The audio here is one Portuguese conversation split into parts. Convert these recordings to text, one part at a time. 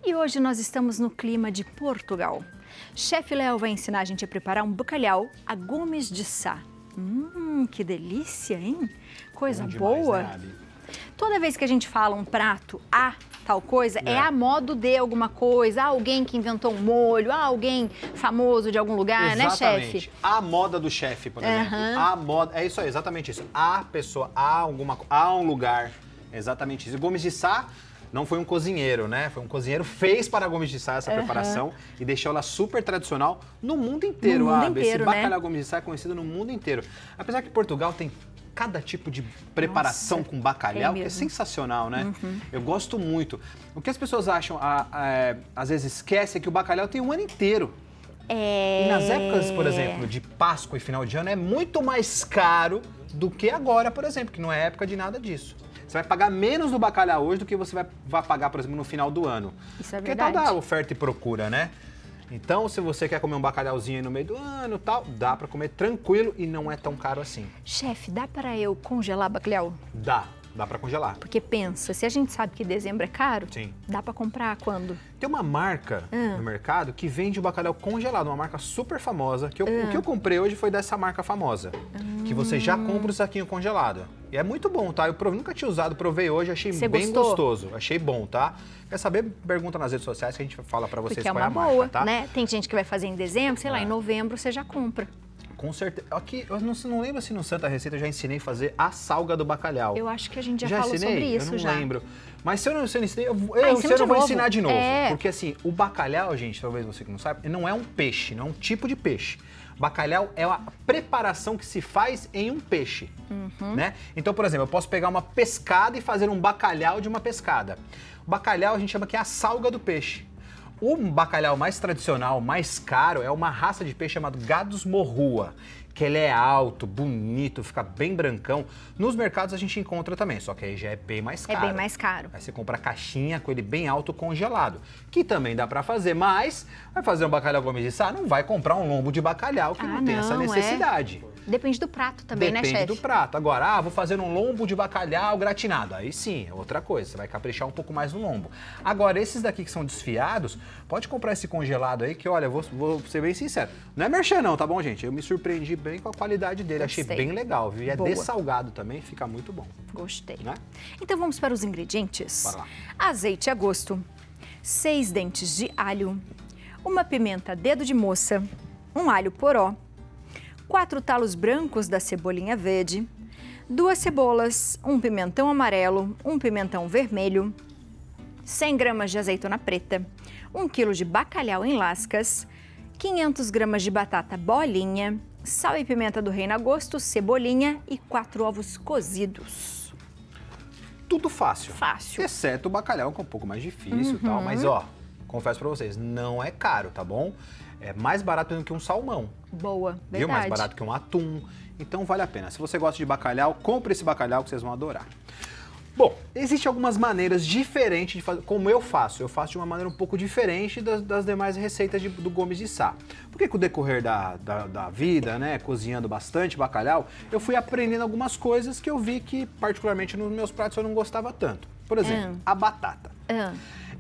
E hoje nós estamos no clima de Portugal. Chefe Léo vai ensinar a gente a preparar um bacalhau a gumes de sá. Que delícia, hein? Coisa boa. Demais, né, toda vez que a gente fala um prato a tal coisa, é a modo de alguma coisa, alguém que inventou um molho, alguém famoso de algum lugar, né, chefe? A moda do chefe, por exemplo. A moda, é isso aí, exatamente isso. A pessoa, há um lugar, exatamente isso. Gomes de sá não foi um cozinheiro, né? Foi um cozinheiro, fez para Gomes de Sá essa preparação e deixou ela super tradicional no mundo inteiro. No mundo inteiro, esse bacalhau Gomes de Sá é conhecido no mundo inteiro. Apesar que Portugal tem cada tipo de preparação com bacalhau, que é sensacional, né? Eu gosto muito. O que as pessoas acham, às vezes esquecem, é que o bacalhau tem um ano inteiro. E nas épocas, por exemplo, de Páscoa e final de ano, é muito mais caro do que agora, por exemplo, que não é época de nada disso. Você vai pagar menos no bacalhau hoje do que você vai pagar, por exemplo, no final do ano. Isso é verdade. Porque é tal da oferta e procura, né? Então, se você quer comer um bacalhauzinho aí no meio do ano e tal, dá pra comer tranquilo e não é tão caro assim. Chefe, dá para eu congelar bacalhau? Dá pra congelar. Porque pensa, se a gente sabe que dezembro é caro, sim, dá pra comprar quando? Tem uma marca no mercado que vende o bacalhau congelado, uma marca super famosa, que o que eu comprei hoje foi dessa marca famosa, que você já compra o saquinho congelado. E é muito bom, tá? Eu nunca tinha usado, provei hoje, achei bem gostoso, achei bom, tá? Quer saber? Pergunta nas redes sociais que a gente fala pra vocês qual é a marca, tá? Né? Tem gente que vai fazer em dezembro, sei lá, em novembro você já compra. Com certeza. Aqui, eu não lembro se no Santa Receita eu já ensinei a fazer a salga do bacalhau. Eu acho que a gente já falou sobre isso já. Eu não lembro. Mas se eu não ensinei, eu vou ensinar de novo. Porque assim, o bacalhau, gente, talvez você que não sabe, não é um peixe, não é um tipo de peixe. Bacalhau é a preparação que se faz em um peixe, né? Então, por exemplo, eu posso pegar uma pescada e fazer um bacalhau de uma pescada. O bacalhau a gente chama que é a salga do peixe. O bacalhau mais tradicional, mais caro, é uma raça de peixe chamado Gádus morrua, que ele é alto, bonito, fica bem brancão. Nos mercados a gente encontra também, só que aí já é bem mais caro. É bem mais caro. Aí você compra a caixinha com ele bem alto congelado, que também dá pra fazer, mas vai fazer um bacalhau Gomes de Sá, não vai comprar um lombo de bacalhau que não tem essa necessidade. Depende do prato também, né, chefe? Depende do prato. Agora, vou fazer um lombo de bacalhau gratinado. Aí sim, é outra coisa, você vai caprichar um pouco mais no lombo. Agora, esses daqui que são desfiados, pode comprar esse congelado aí, que olha, vou ser bem sincero. Não é merchan não, tá bom, gente? Eu me surpreendi bem com a qualidade dele, achei bem legal, viu? E é dessalgado também, fica muito bom. Gostei. Né? Então vamos para os ingredientes. Bora lá. Azeite a gosto, 6 dentes de alho, uma pimenta dedo de moça, um alho poró, 4 talos brancos da cebolinha verde, 2 cebolas, um pimentão amarelo, um pimentão vermelho, 100 gramas de azeitona preta, 1 quilo de bacalhau em lascas, 500 gramas de batata bolinha, sal e pimenta do reino a gosto, cebolinha e 4 ovos cozidos. Tudo fácil. Fácil. Exceto o bacalhau, que é um pouco mais difícil e tal, mas ó, confesso pra vocês, não é caro, tá bom? É mais barato do que um salmão. Boa, verdade. Viu? Mais barato que um atum. Então vale a pena. Se você gosta de bacalhau, compre esse bacalhau que vocês vão adorar. Bom, existem algumas maneiras diferentes de fazer, como eu faço. Eu faço de uma maneira um pouco diferente das demais receitas do Gomes de Sá. Porque com o decorrer da vida, né, cozinhando bastante bacalhau, eu fui aprendendo algumas coisas que eu vi que, particularmente nos meus pratos, eu não gostava tanto. Por exemplo, a batata.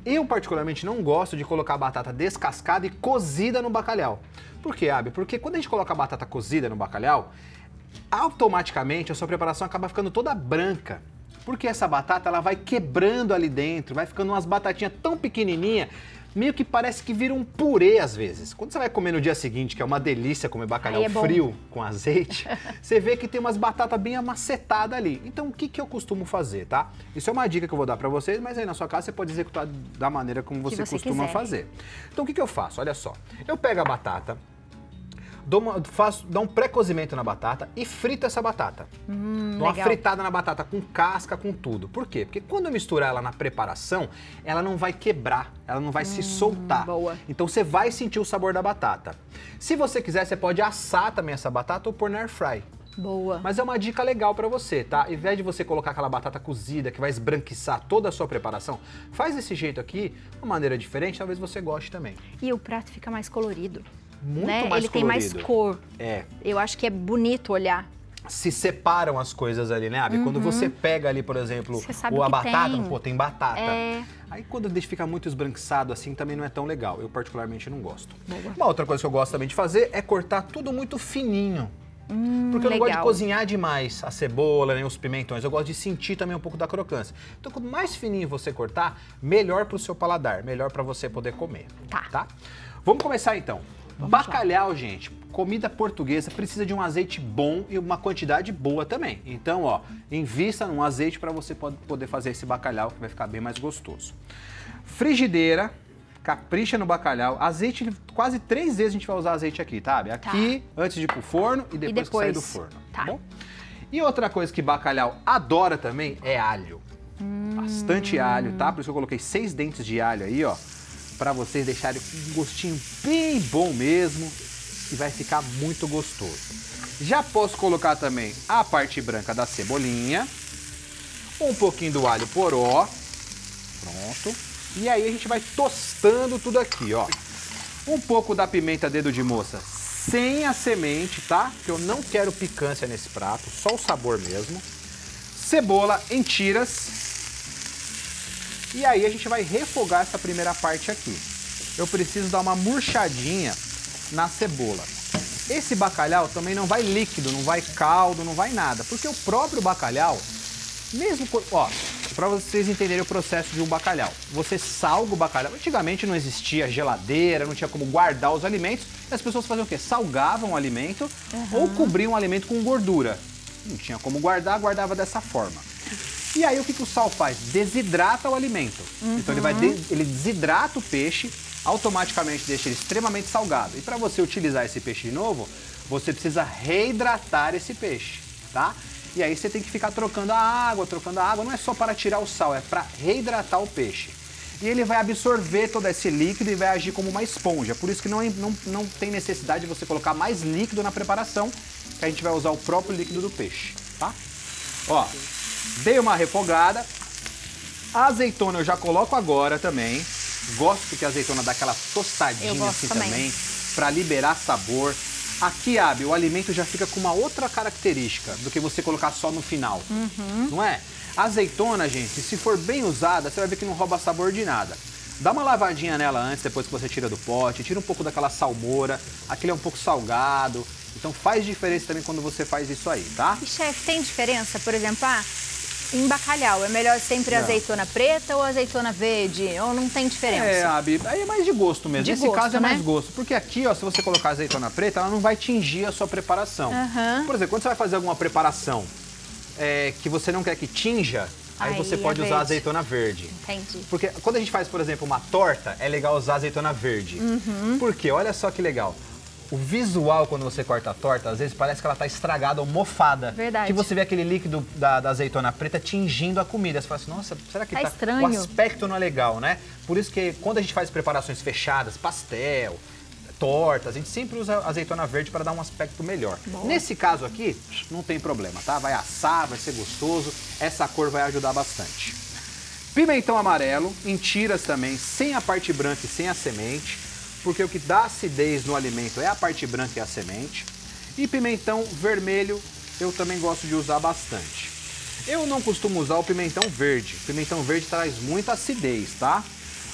Eu, particularmente, não gosto de colocar a batata descascada e cozida no bacalhau. Por quê, Abi? Porque quando a gente coloca a batata cozida no bacalhau, automaticamente a sua preparação acaba ficando toda branca. Porque essa batata, ela vai quebrando ali dentro, vai ficando umas batatinhas tão pequenininhas, meio que parece que vira um purê às vezes. Quando você vai comer no dia seguinte, que é uma delícia comer bacalhau frio com azeite, você vê que tem umas batatas bem amacetadas ali. Então, o que eu costumo fazer, tá? Isso é uma dica que eu vou dar pra vocês, mas aí na sua casa você pode executar da maneira como você costuma fazer. Então, o que eu faço? Olha só, eu pego a batata, dou um pré-cozimento na batata e frito essa batata. Dou uma fritada na batata com casca, com tudo. Por quê? Porque quando eu misturar ela na preparação, ela não vai quebrar, ela não vai se soltar. Boa. Então você vai sentir o sabor da batata. Se você quiser, você pode assar também essa batata ou pôr na air fry. Boa. Mas é uma dica legal pra você, tá? Ao invés de você colocar aquela batata cozida que vai esbranquiçar toda a sua preparação, faz desse jeito aqui, uma maneira diferente, talvez você goste também. E o prato fica mais colorido. Muito né? mais Ele tem mais cor. É. Eu acho que é bonito olhar. se separam as coisas ali, né, Abi? Quando você pega ali, por exemplo, a batata, pô, tem batata. Aí quando deixa ficar muito esbranquiçado assim, também não é tão legal. Eu particularmente não gosto. Uma outra coisa que eu gosto também de fazer é cortar tudo muito fininho. Porque eu não gosto de cozinhar demais a cebola, nem os pimentões. Eu gosto de sentir também um pouco da crocância. Então, quanto mais fininho você cortar, melhor para o seu paladar, melhor para você poder comer. Tá? Vamos começar então. Bacalhau, gente, comida portuguesa precisa de um azeite bom e uma quantidade boa também. Então, ó, invista num azeite para você poder fazer esse bacalhau, que vai ficar bem mais gostoso. Frigideira, capricha no bacalhau. Azeite, quase 3 vezes a gente vai usar azeite aqui, tá? Aqui, antes de ir pro forno e depois que sair do forno, tá bom? E outra coisa que bacalhau adora também é alho. Bastante alho, tá? Por isso que eu coloquei 6 dentes de alho aí, ó. Pra vocês deixarem um gostinho bem bom mesmo, e vai ficar muito gostoso. Já posso colocar também a parte branca da cebolinha, um pouquinho do alho poró, pronto. E aí a gente vai tostando tudo aqui, ó. Um pouco da pimenta dedo de moça sem a semente, tá? Porque eu não quero picância nesse prato, só o sabor mesmo. Cebola em tiras. E aí a gente vai refogar essa primeira parte aqui. Eu preciso dar uma murchadinha na cebola. Esse bacalhau também não vai líquido, não vai caldo, não vai nada. Porque o próprio bacalhau, mesmo... Ó, para vocês entenderem o processo de um bacalhau. Você salga o bacalhau. Antigamente não existia geladeira, não tinha como guardar os alimentos. E as pessoas faziam o quê? Salgavam o alimento ou cobriam o alimento com gordura. Não tinha como guardar, guardava dessa forma. E aí o que o sal faz? Desidrata o alimento. Então ele desidrata o peixe, automaticamente deixa ele extremamente salgado. E para você utilizar esse peixe de novo, você precisa reidratar esse peixe, tá? E aí você tem que ficar trocando a água, não é só para tirar o sal, é para reidratar o peixe. E ele vai absorver todo esse líquido e vai agir como uma esponja. Por isso que não tem necessidade de você colocar mais líquido na preparação, que a gente vai usar o próprio líquido do peixe, tá? Ó, dei uma refogada. A azeitona eu já coloco agora também. Gosto que a azeitona dá aquela tostadinha assim também, para liberar sabor. Aqui, Abi, o alimento já fica com uma outra característica do que você colocar só no final, não é? A azeitona, gente, se for bem usada, você vai ver que não rouba sabor de nada. Dá uma lavadinha nela antes, depois que você tira do pote, tira um pouco daquela salmoura, aquele é um pouco salgado, então faz diferença também quando você faz isso aí, tá? E, chefe, tem diferença, por exemplo, em bacalhau, é melhor sempre azeitona preta ou azeitona verde? Ou não tem diferença? É, Abi, aí é mais de gosto mesmo. Nesse caso é mais gosto. Porque aqui, ó, se você colocar azeitona preta, ela não vai tingir a sua preparação. Por exemplo, quando você vai fazer alguma preparação que você não quer que tinja, aí você pode usar azeitona verde. Entendi. Porque quando a gente faz, por exemplo, uma torta, é legal usar azeitona verde. Por quê? Olha só que legal. O visual, quando você corta a torta, às vezes parece que ela tá estragada ou mofada. Verdade. Que você vê aquele líquido da azeitona preta tingindo a comida. Você fala assim, nossa, será que tá estranho? O aspecto não é legal, né? Por isso que quando a gente faz preparações fechadas, pastel, tortas, a gente sempre usa azeitona verde para dar um aspecto melhor. Boa. Nesse caso aqui, não tem problema, tá? Vai assar, vai ser gostoso. Essa cor vai ajudar bastante. Pimentão amarelo, em tiras também, sem a parte branca e sem a semente. Porque o que dá acidez no alimento é a parte branca e a semente. E pimentão vermelho eu também gosto de usar bastante. Eu não costumo usar o pimentão verde. O pimentão verde traz muita acidez, tá?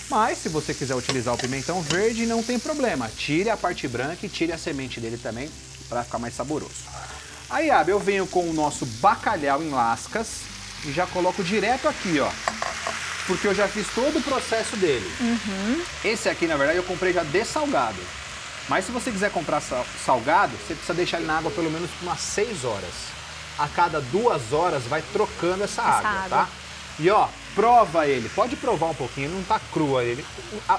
Mas se você quiser utilizar o pimentão verde, não tem problema. Tire a parte branca e tire a semente dele também para ficar mais saboroso. Aí, Abi, eu venho com o nosso bacalhau em lascas e já coloco direto aqui, ó. Porque eu já fiz todo o processo dele. Esse aqui, na verdade, eu comprei já dessalgado. Mas se você quiser comprar salgado, você precisa deixar ele na água pelo menos por umas 6 horas. A cada 2 horas vai trocando essa água, tá? E ó, prova ele. Pode provar um pouquinho, não tá crua ele.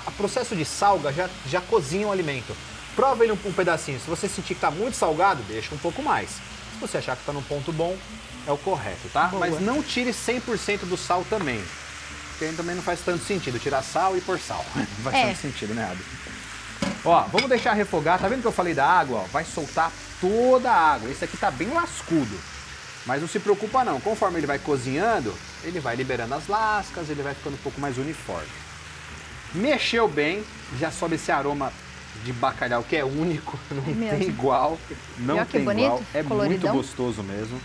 O processo de salga já cozinha o alimento. Prova ele um pedacinho. Se você sentir que tá muito salgado, deixa um pouco mais. Se você achar que tá num ponto bom, é o correto, tá? Boa. Mas não tire 100% do sal também. Porque também não faz tanto sentido tirar sal e pôr sal. Não faz tanto sentido, né, Abi? Ó, vamos deixar refogar. Tá vendo que eu falei da água? Ó, vai soltar toda a água. Esse aqui tá bem lascudo. Mas não se preocupa não. Conforme ele vai cozinhando, ele vai liberando as lascas, ele vai ficando um pouco mais uniforme. Mexeu bem, já sobe esse aroma de bacalhau que é único, não tem mesmo. igual, não Olha que tem bonito, igual, é coloridão. muito gostoso mesmo.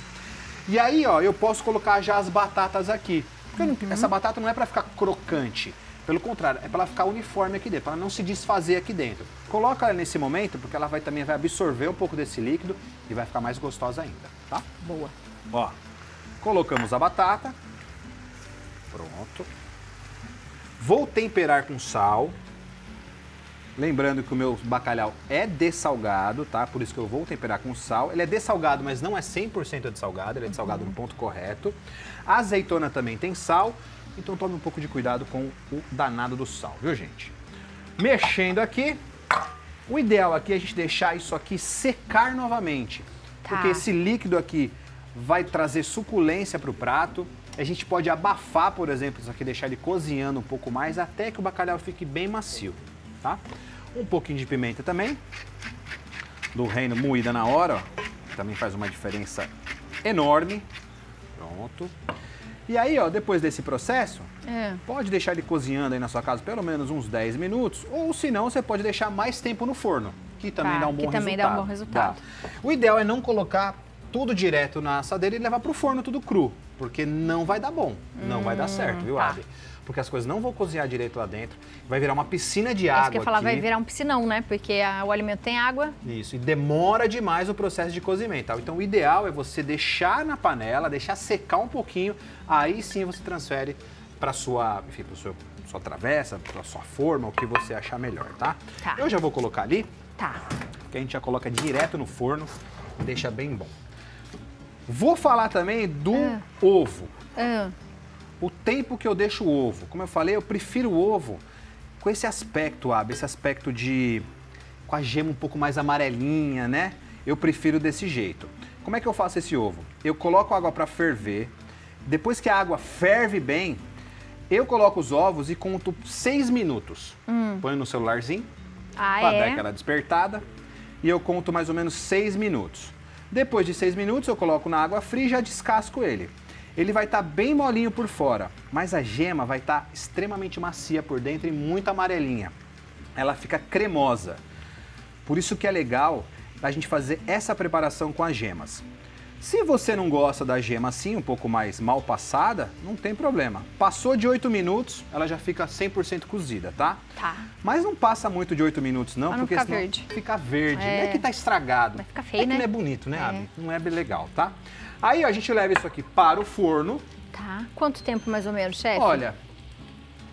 E aí, ó, eu posso colocar já as batatas aqui. Porque essa batata não é para ficar crocante, pelo contrário, é para ela ficar uniforme aqui dentro, para ela não se desfazer aqui dentro. Coloca ela nesse momento, porque ela também vai absorver um pouco desse líquido e vai ficar mais gostosa ainda, tá? Boa. Ó, colocamos a batata. Pronto. Vou temperar com sal. Lembrando que o meu bacalhau é dessalgado, tá? Por isso que eu vou temperar com sal. Ele é dessalgado, mas não é 100% dessalgado, ele é dessalgado no ponto correto. A azeitona também tem sal, então tome um pouco de cuidado com o danado do sal, viu, gente? Mexendo aqui, o ideal aqui é a gente deixar isso aqui secar novamente, porque esse líquido aqui vai trazer suculência para o prato. A gente pode abafar, por exemplo, isso aqui, deixar ele cozinhando um pouco mais até que o bacalhau fique bem macio, tá? Um pouquinho de pimenta também, do reino moída na hora, ó, também faz uma diferença enorme. Pronto. E aí, ó, depois desse processo, pode deixar ele cozinhando aí na sua casa pelo menos uns 10 minutos, ou se não, você pode deixar mais tempo no forno, que também dá um bom resultado. Dá um bom resultado. O ideal é não colocar tudo direto na assadeira e levar pro forno tudo cru, porque não vai dar bom, não vai dar certo, viu, Abi? Porque as coisas não vão cozinhar direito lá dentro, vai virar uma piscina de água. Isso que eu ia falar, aqui. vai virar um piscinão, né? Porque o alimento tem água. Isso, e demora demais o processo de cozimento. Tá? Então o ideal é você deixar na panela, deixar secar um pouquinho, aí sim você transfere para sua, enfim, sua travessa, para sua forma, o que você achar melhor, tá? Eu já vou colocar ali, porque a gente já coloca direto no forno, deixa bem bom. Vou falar também do ovo. O tempo que eu deixo o ovo. Como eu falei, eu prefiro o ovo com esse aspecto, Abi, esse aspecto com a gema um pouco mais amarelinha, né? Eu prefiro desse jeito. Como é que eu faço esse ovo? Eu coloco a água para ferver. Depois que a água ferve bem, eu coloco os ovos e conto 6 minutos. Põe no celularzinho para dar aquela despertada. E eu conto mais ou menos 6 minutos. Depois de 6 minutos, eu coloco na água fria e já descasco ele. Ele vai estar bem molinho por fora, mas a gema vai estar extremamente macia por dentro e muito amarelinha. Ela fica cremosa. Por isso que é legal a gente fazer essa preparação com as gemas. Se você não gosta da gema assim, um pouco mais mal passada, não tem problema. Passou de 8 minutos, ela já fica 100% cozida, tá? Mas não passa muito de 8 minutos não, porque fica senão verde. Fica verde. Não é que tá estragado. Vai ficar feio, né? né? Não é bonito, né, Abi? Não é bem legal, tá? Aí a gente leva isso aqui para o forno. Quanto tempo mais ou menos, chefe? Olha,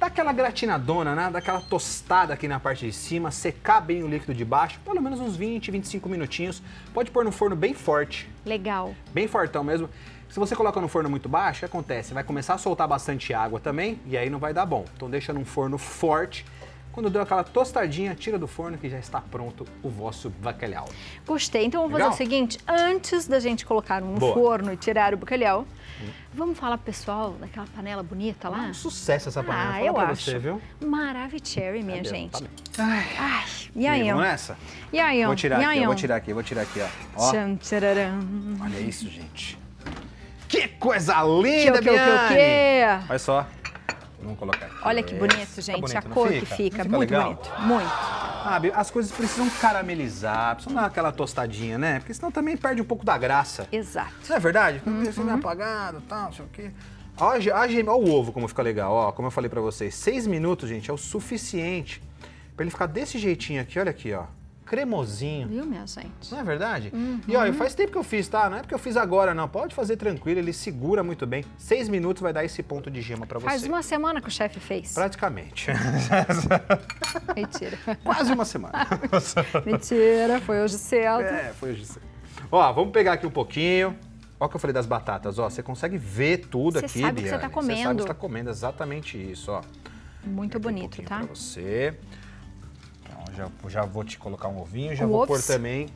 dá aquela gratinadona, né? Dá aquela tostada aqui na parte de cima, secar bem o líquido de baixo, pelo menos uns 20, 25 minutinhos. Pode pôr no forno bem forte. Legal. Bem fortão mesmo. Se você coloca no forno muito baixo, o que acontece? Vai começar a soltar bastante água também e aí não vai dar bom. Então deixa num forno forte. Quando deu aquela tostadinha, tira do forno que já está pronto o vosso bacalhau. Gostei. Então vamos fazer o seguinte, antes da gente colocar no forno e tirar o bacalhau, vamos falar pro pessoal daquela panela bonita lá? Um sucesso essa panela, fala eu pra acho. você, viu? Maravicherry, minha gente. Tá bem. Ai, e aí, Vamos nessa? E aí, Vou tirar aqui, vou tirar aqui, ó. Tchan, tchararam. Olha isso, gente. Que coisa linda, O quê? Olha só. Vamos colocar aqui. Olha que bonito, gente. Bonito, a cor que fica muito legal? bonito. Muito. As coisas precisam caramelizar, precisam dar aquela tostadinha, né? Porque senão também perde um pouco da graça. Exato. Não é verdade? Fica assim, apagado e tal, não sei o quê. Olha o ovo como fica legal, ó. Como eu falei pra vocês, 6 minutos, gente, é o suficiente pra ele ficar desse jeitinho aqui, olha aqui, ó. Cremosinho. Viu, minha gente? Não é verdade? E olha, faz tempo que eu fiz, tá? Não é porque eu fiz agora, não. Pode fazer tranquilo, ele segura muito bem. 6 minutos vai dar esse ponto de gema pra você. Faz uma semana que o chefe fez. Praticamente. Mentira. Quase uma semana. Mentira, foi hoje cedo. Foi hoje cedo. Ó, vamos pegar aqui um pouquinho. Ó o que eu falei das batatas, ó. Você consegue ver tudo aqui, Você sabe o que você tá comendo. Você sabe o que você tá comendo, exatamente isso, ó. Muito bonito, tá? Pra você. Já vou te colocar um ovinho, já vou pôr também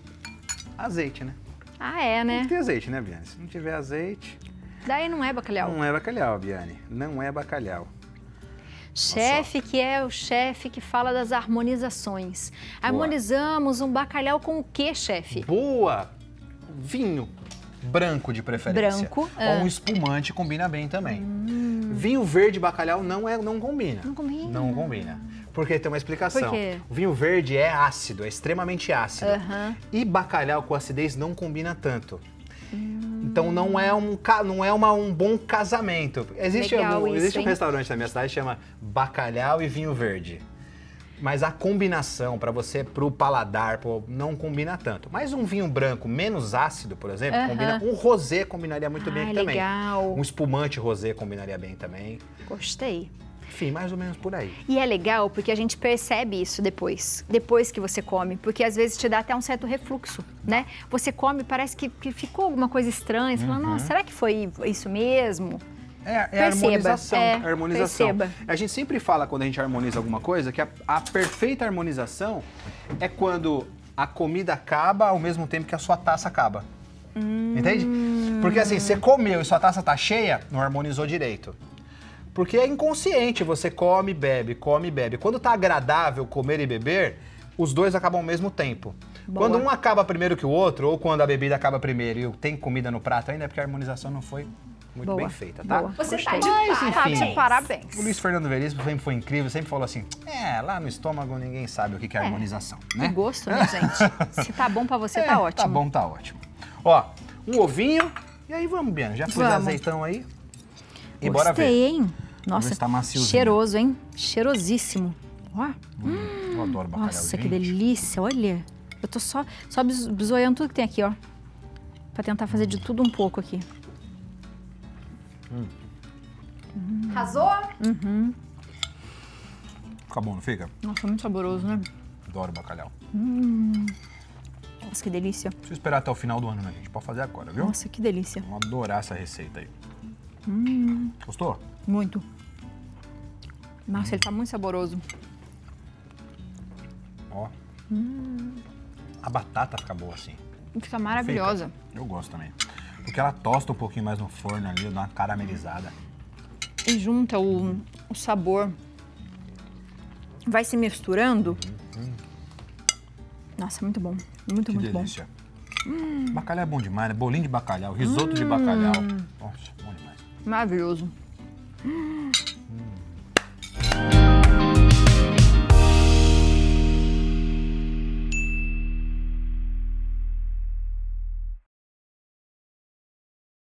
azeite, né? É, né? Tem que ter azeite, né, Biane? Se não tiver azeite... Daí não é bacalhau. Não é bacalhau, Biane. Não é bacalhau. Chefe que é o chefe que fala das harmonizações. Harmonizamos um bacalhau com o quê, chefe? Boa! Vinho branco de preferência. Branco. Ou um espumante combina bem também. Vinho verde bacalhau não combina. Não combina. Não combina. Porque tem uma explicação. Por quê? O vinho verde é ácido, é extremamente ácido. E bacalhau com acidez não combina tanto. Então não é um bom casamento. Existe um restaurante na minha cidade que chama Bacalhau e Vinho Verde. Mas a combinação para você, pro paladar, não combina tanto. Mas um vinho branco menos ácido, por exemplo, combina. Um rosé combinaria muito bem aqui também. Legal. Um espumante rosé combinaria bem também. Gostei. Enfim, mais ou menos por aí. E é legal porque a gente percebe isso depois que você come, porque às vezes te dá até um certo refluxo, né? Você come, parece que ficou alguma coisa estranha, você fala, nossa, será que foi isso mesmo? É a harmonização. A harmonização. Perceba. A gente sempre fala, quando a gente harmoniza alguma coisa, que a perfeita harmonização é quando a comida acaba ao mesmo tempo que a sua taça acaba. Entende? Porque assim, você comeu e sua taça tá cheia, não harmonizou direito. Porque é inconsciente, você come e bebe, come e bebe. Quando tá agradável comer e beber, os dois acabam ao mesmo tempo. Boa. Quando um acaba primeiro que o outro, ou quando a bebida acaba primeiro e tem comida no prato ainda, é porque a harmonização não foi muito bem feita, tá? Boa. Você tá Enfim, de parabéns. O Luiz Fernando Veríssimo sempre foi incrível, sempre falou assim, lá no estômago ninguém sabe o que é harmonização, né? E gosto, né, gente? Se tá bom pra você, tá ótimo. Tá bom, tá ótimo. Ó, um ovinho, e aí vamos, Biana, já pôs azeitão aí e bora ver. Gostei, hein? Nossa, tá maciozinho. cheiroso, hein? Cheirosíssimo. Ó. Eu adoro bacalhau. Nossa, que delícia, olha. Eu tô só bisoiando tudo que tem aqui, ó. Pra tentar fazer de tudo um pouco aqui. Arrasou? Fica bom, não fica? Nossa, muito saboroso, né? Adoro bacalhau. Nossa, que delícia. Preciso esperar até o final do ano, né, gente? Pode fazer agora, viu? Nossa, que delícia. Vamos adorar essa receita aí. Gostou? Muito. Nossa, ele tá muito saboroso. Ó. A batata fica boa assim. Fica maravilhosa. Fica. Eu gosto também. Porque ela tosta um pouquinho mais no forno ali, dá uma caramelizada. E junta o sabor. Vai se misturando. Nossa, muito bom. Muito, Que muito delícia. Bacalhau é bom demais, né? Bolinho de bacalhau, risoto de bacalhau. Nossa, bom demais. bom. Maravilhoso.